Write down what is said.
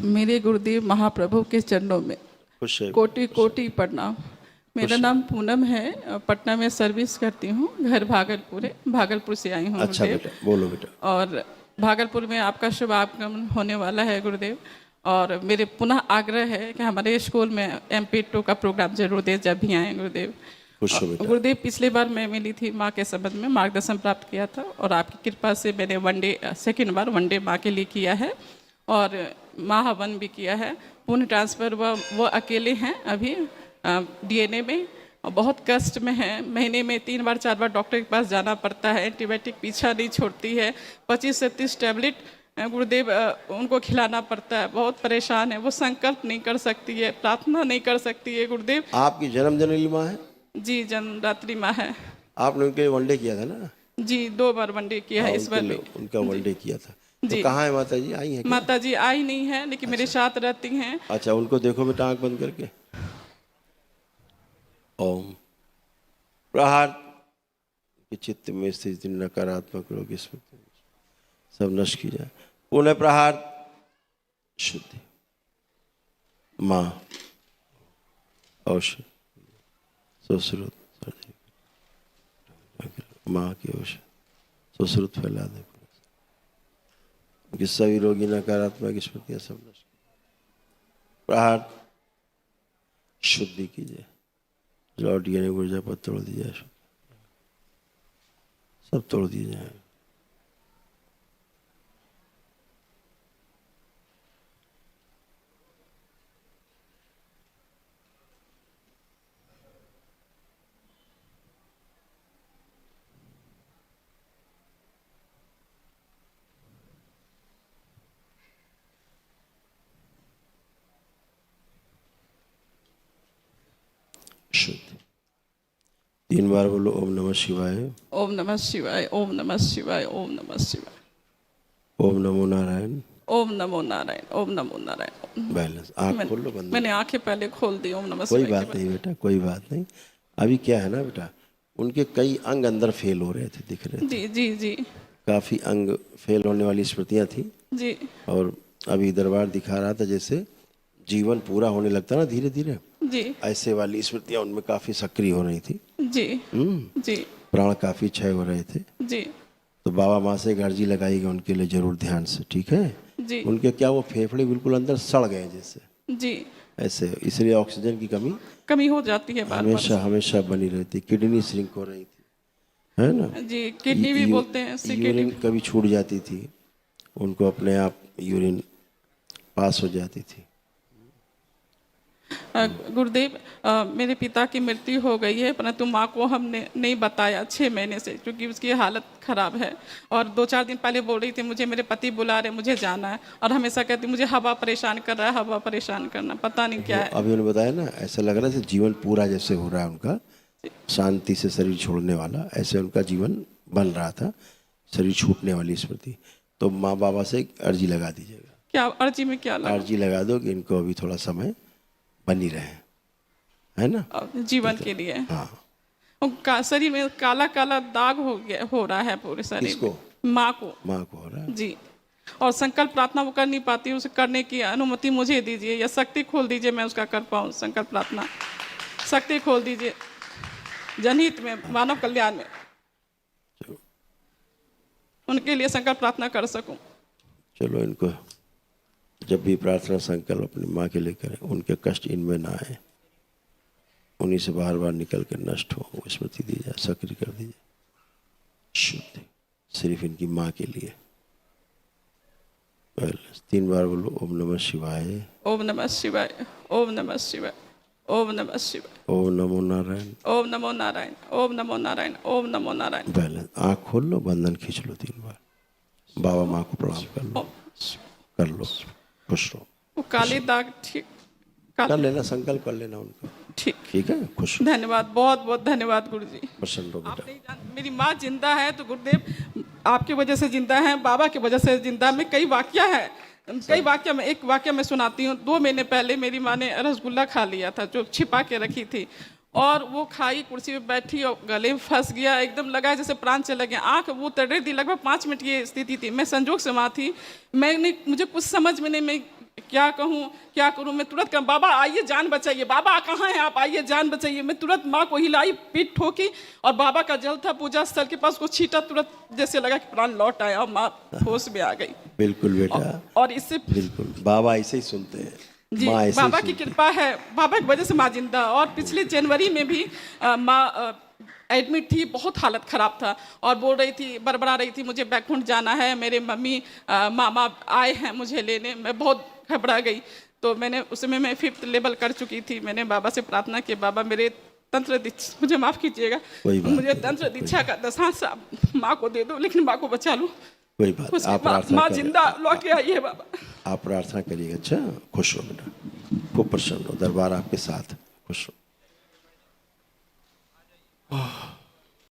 मेरे गुरुदेव महाप्रभु के चरणों में खुश है। कोटि कोटि प्रणाम। मेरा नाम पूनम है, पटना में सर्विस करती हूँ, घर भागलपुर है, भागलपुर से आई हूँ अच्छा गुरुदेव। बेटा, बोलो बेटा। और भागलपुर में आपका शुभ आगमन होने वाला है गुरुदेव, और मेरे पुनः आग्रह है कि हमारे स्कूल में MP2 का प्रोग्राम जरूर दे जब भी आए गुरुदेव। खुश हो बेटा। गुरुदेव पिछले बार मैं मिली थी, माँ के संबंध में मार्गदर्शन प्राप्त किया था, और आपकी कृपा से मैंने सेकेंड बार वनडे माँ के लिए किया है, और महावन भी किया है। पुण्य ट्रांसफ़र वो अकेले हैं अभी DNA में, और बहुत कष्ट में है। महीने में 3 बार 4 बार डॉक्टर के पास जाना पड़ता है, एंटीबायोटिक पीछा नहीं छोड़ती है, 25 से 30 टैबलेट गुरुदेव उनको खिलाना पड़ता है। बहुत परेशान है, वो संकल्प नहीं कर सकती है, प्रार्थना नहीं कर सकती है गुरुदेव। आपकी जन्म जननी माँ है? जी, जन्मदात्री माँ है। आपने उनके वनडे किया था ना? जी, 2 बार वनडे किया है, इस बार भी उनका वनडे किया था। जी। तो कहाँ है माता जी, आई है क्या? माता जी आई नहीं है, लेकिन मेरे साथ रहती हैं। अच्छा, उनको देखो बेटा आंख बंद करके। ओम प्रहार के चित्त में स्थित नकारात्मक रोग सब नष्ट की जाए। पुनः प्रहार शुद्धि माँ औषध सुश्रुत माँ की औषध सुश्रुत फैला दे। सभी रोगी नकारात्मक स्मृतियां सब नष्ट। प्रहार शुद्धि कीजिए, लौट गए ऊर्जा पर तोड़ दिया, सब तोड़ दिए जाए। शुद्ध 3 बार बोलो ओम नमः शिवाय, ओम नमः शिवाय, ओम नमः शिवाय, ओम नमः शिवाय, ओम नमो नारायण, ओम नमो नारायण, ओम नमो नारायण। बैलेंस आँख खोल लो, बंद। मैंने आंखें पहले खोल दी। ओम नमः कोई शिवाय बात नहीं बेटा, कोई बात नहीं। अभी क्या है ना बेटा, उनके कई अंग अंदर फेल हो रहे थे, दिख रहे थे। जी जी जी काफी अंग फेल होने वाली स्मृतियां थी जी और अभी दरबार दिखा रहा था जैसे जीवन पूरा होने लगता ना धीरे धीरे, जी ऐसे वाली स्मृतियां उनमें काफी सक्रिय हो रही थी। जी जी प्राण काफी क्षय हो रहे थे। जी तो बाबा माँ से एक अर्जी लगाएगी उनके लिए जरूर ध्यान से, ठीक है? जी उनके क्या वो फेफड़े बिल्कुल अंदर सड़ गए जैसे, जी ऐसे, इसलिए ऑक्सीजन की कमी कमी हो जाती है बार हमेशा हमेशा बनी रहती। किडनी श्रिंक हो रही थी, है ना? बार। जी, किडनी भी बोलते हैं यूरिन कभी छूट जाती थी, उनको अपने आप यूरिन पास हो जाती थी। गुरुदेव, मेरे पिता की मृत्यु हो गई है, परंतु माँ को हमने नहीं बताया 6 महीने से, क्योंकि उसकी हालत खराब है। और 2-4 दिन पहले बोल रही थी मुझे मेरे पति बुला रहे, मुझे जाना है, और हमेशा कहती मुझे हवा परेशान कर रहा है, हवा परेशान करना, पता नहीं क्या है। अभी उन्होंने बताया ना, ऐसा लग रहा है जीवन पूरा जैसे हो रहा है उनका, शांति से शरीर छोड़ने वाला, ऐसे उनका जीवन बन रहा था, शरीर छूटने वाली स्मृति। तो माँ बाबा से एक अर्जी लगा दीजिएगा। क्या अर्जी में क्या लगा? अर्जी लगा दो कि इनको अभी थोड़ा समय बनी रहे, है ना, जीवन के लिए। हाँ। शरीर में काला काला दाग हो रहा है पूरे शरीर किसको? में। माँ को। माँ को हो रहा है जी, और संकल्प प्रार्थना वो कर नहीं पाती, उसे करने की अनुमति मुझे दीजिए, या शक्ति खोल दीजिए, मैं उसका कर पाऊँ। संकल्प प्रार्थना शक्ति खोल दीजिए, जनहित में, मानव कल्याण में, उनके लिए संकल्प प्रार्थना कर सकूं। चलो, इनको जब भी प्रार्थना संकल्प अपनी माँ के लिए करें, उनके कष्ट इनमें ना आए, उन्हीं से बार बार निकल कर नष्ट हो, वो स्मृति दी जाए, सक्रिय कर दीजिए। शुद्ध सिर्फ इनकी माँ के लिए। 3 बार बोलो ओम नमः शिवाय, ओम नमः शिवाय, ओम नमः शिवाय, ओम नमः शिवाय, ओम नमो नारायण, ओम नमो नारायण, ओम नमो नारायण, ओम नमो नारायण। बैलेंस आँख खोल लो, बंधन खींच लो 3 बार, बाबा माँ को प्रणाम कर लो, कर लो, खुश रहो। वो काले दाग ठीक कर लेना, संकल्प कर लेना उनका, ठीक ठीक है? खुश, धन्यवाद, बहुत बहुत धन्यवाद गुरुजी। प्रसन्न रहो आप बेटा। नहीं मेरी माँ जिंदा है तो गुरुदेव आपकी वजह से जिंदा है, बाबा की वजह से जिंदा। में कई वाक्य है, कई वाक्य में एक वाक्य मैं सुनाती हूँ। 2 महीने पहले मेरी माँ ने रसगुल्ला खा लिया था, जो छिपा के रखी थी, और वो खाई, कुर्सी पे बैठी और गले में फंस गया, एकदम लगा जैसे प्राण चले गए। आंख वो तर रही थी, लगभग 5 मिनट की स्थिति थी। मैं संजोग से वहाँ थी, मुझे कुछ समझ में नहीं, मैं क्या कहूँ क्या करूँ, मैं तुरंत कहूँ बाबा आइए जान बचाइए, बाबा कहाँ हैं आप, आइए जान बचाइए। मैं तुरंत माँ को हिलाई, पीठ ठोकी और बाबा का जल था पूजा स्थल के पास, को छीटा, तुरंत जैसे लगा कि प्राण लौट आया और माँ होश में आ गई। बिल्कुल बेटा, और इससे बिल्कुल बाबा ऐसे ही सुनते हैं, जी माँ ऐसे ही बाबा की सुनती है। कृपा है, बाबा की वजह से माँ जिंदा। और पिछले जनवरी में भी माँ एडमिट थी, बहुत हालत ख़राब था और बोल रही थी, बड़बड़ा रही थी मुझे बैकुंठ जाना है, मेरे मम्मी मामा आए हैं मुझे लेने। मैं बहुत घबरा गई। तो मैंने उस समय मैं 5th लेवल कर चुकी थी। मैंने बाबा से प्रार्थना की, बाबा मेरे तंत्र दीक्षा, मुझे माफ़ कीजिएगा, कोई बात मुझे नहीं, तंत्र कोई दीक्षा का दशांश माँ को दे दो, लेकिन माँ को बचा लो। कोई बात नहीं, आप प्रार्थना माँ करें, जिंदा लौट के आई है बाबा। आप प्रार्थना करिएगा। अच्छा, खुश हो बेटा, खूब प्रसन्न हो, दरबार आपके साथ, खुश हो।